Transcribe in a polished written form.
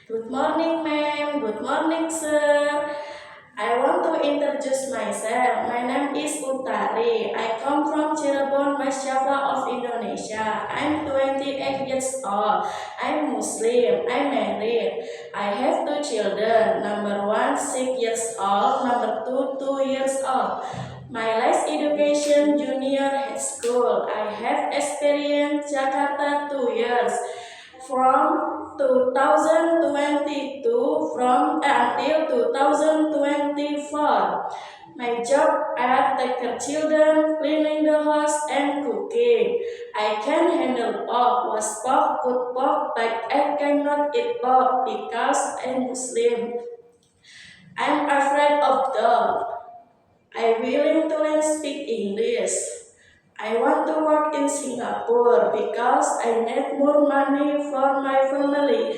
Good morning, ma'am. Good morning, sir. I want to introduce myself. My name is Utari. I come from Cirebon, West Java of Indonesia. I'm 28 years old. I'm Muslim. I'm married. I have two children. Number one, 6 years old. Number two, 2 years old. My last education, junior high school. I have experience Jakarta 2 years. From 2022 until 2024. My job are take care children, cleaning the house and cooking. I can handle pork, wash pork, cook pork, but I cannot eat pork because I'm Muslim. I'm afraid of dog. I willing to learn speak English. I want to work in Singapore because I need more money for my family.